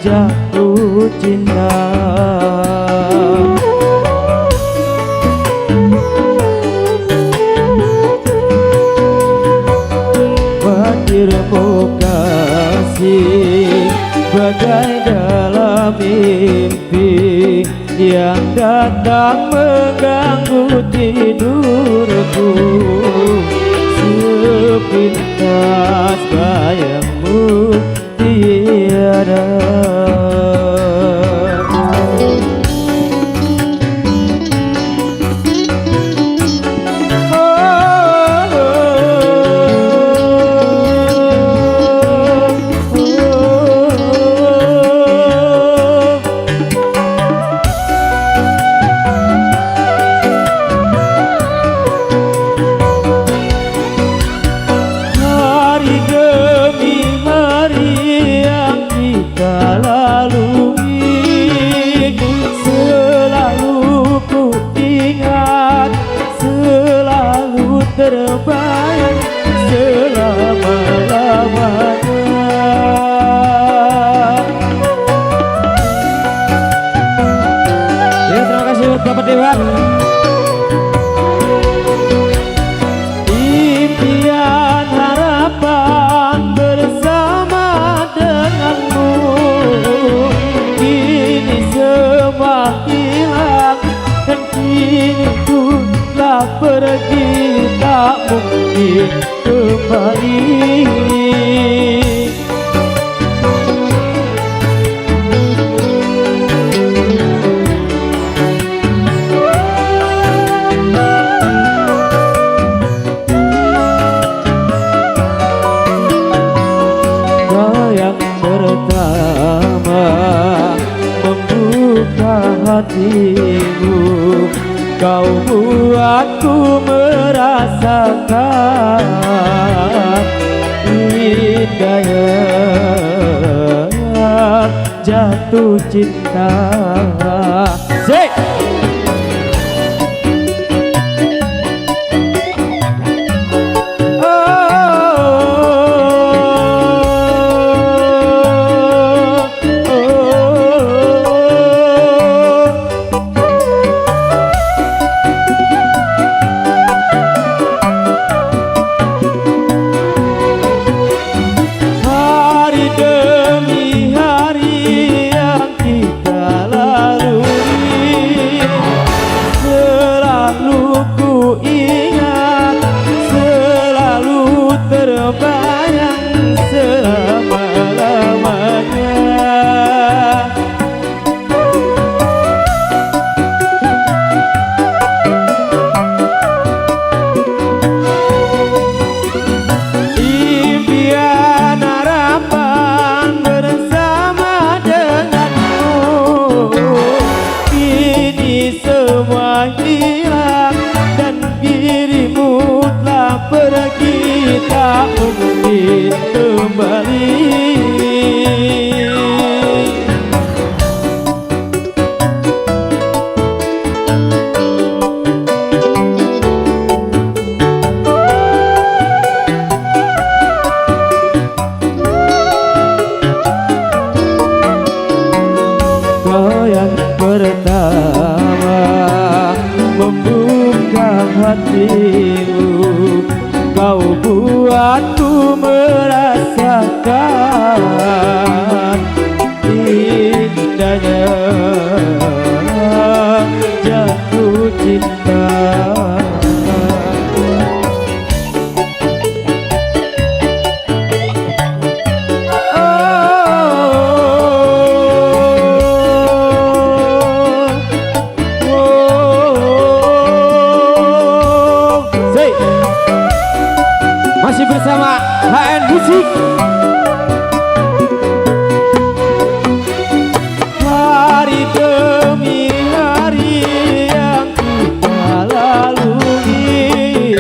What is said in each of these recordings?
jatuh cinta. Hadirmu kasih bagai dalam mimpi yang datang mengganggu tidurku. Sepintas bayangmu tiada. Terbayang selama-lamanya. Ya, terima kasih buat Bapak Dewan. Impian harapan bersama denganmu kini semua hilang dan kini ku telah pergi, tak mungkin kembali. Kau yang pertama membuka hatimu, kau buatku merasakan indahnya jatuh cinta. Sik. Terbayang selama-lamanya. Impian harapan bersama denganmu kini semua hilang dan dirimu telah pergi, tak mungkin kembali. Kau yang pertama membuka hatimu, kau buatku merasakan indahnya jatuh cinta. Masih bersama HN Musik. Hari demi hari yang kita lalui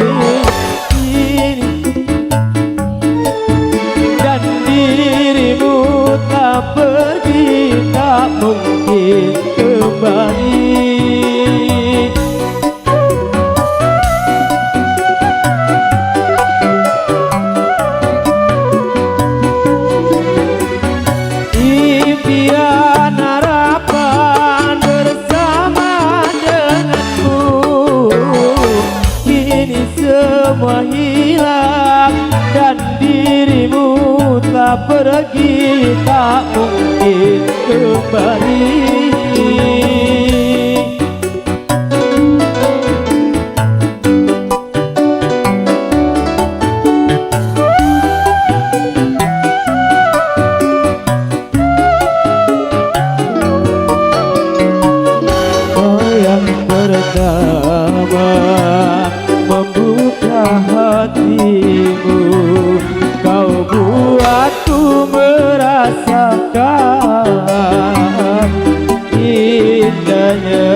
dan dirimu tak pergi, tak mungkin kembali. pergi tak mungkin kembali. Pertama membuka hatimu, kau buatku merasakan indahnya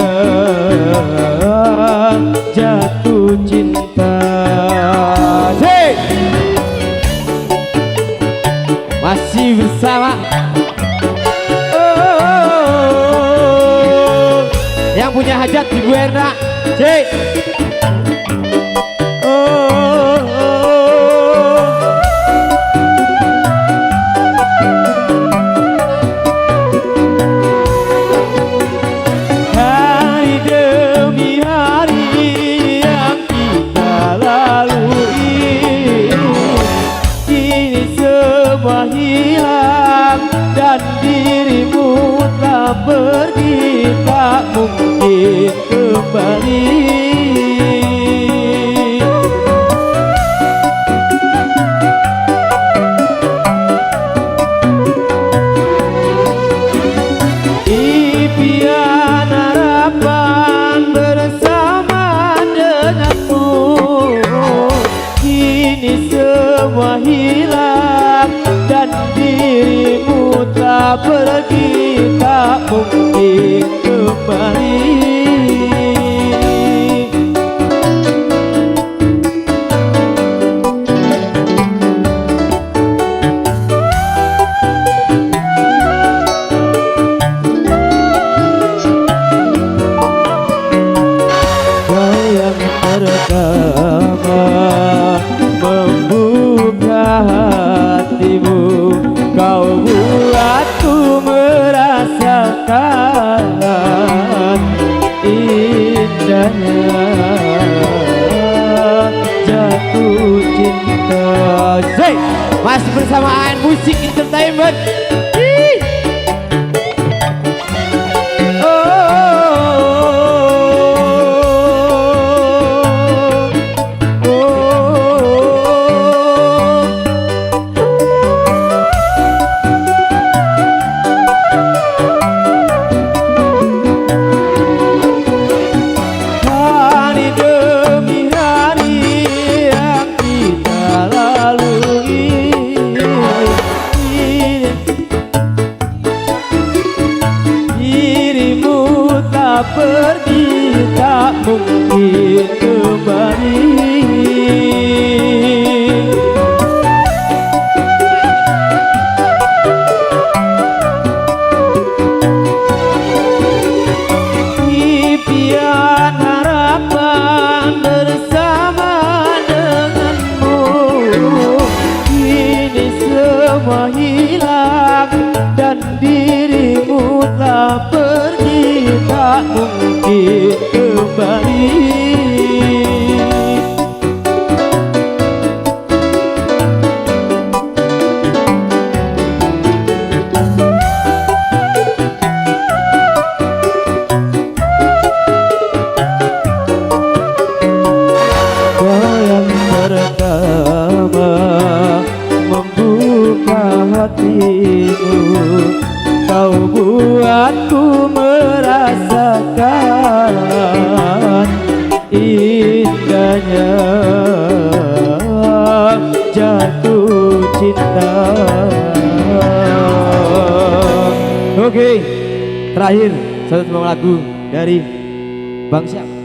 jatuh cinta. Masih bersama yang punya hajat di Bu Erna. Cek. Hari demi hari yang kita lalui, kini semua hilang dan dirimu telah pergi tak mungkin kembali. Impian harapan bersama denganmu, kini semua hilang dan dirimu telah pergi tak mungkin kembali. Pertama membuka hatimu, kau buatku merasakan indahnya jatuh cinta. Masih bersama AN Musik Entertainment. Pergi tak mungkin kembali. Impian harapan bersama denganmu, kini semua hilang dan dirimu telah pergi tak mungkin kembali. Kau yang pertama membuka hatimu, kau buatku merasakan indahnya jatuh cinta. Oke, terakhir satu lagu dari Bang Syam.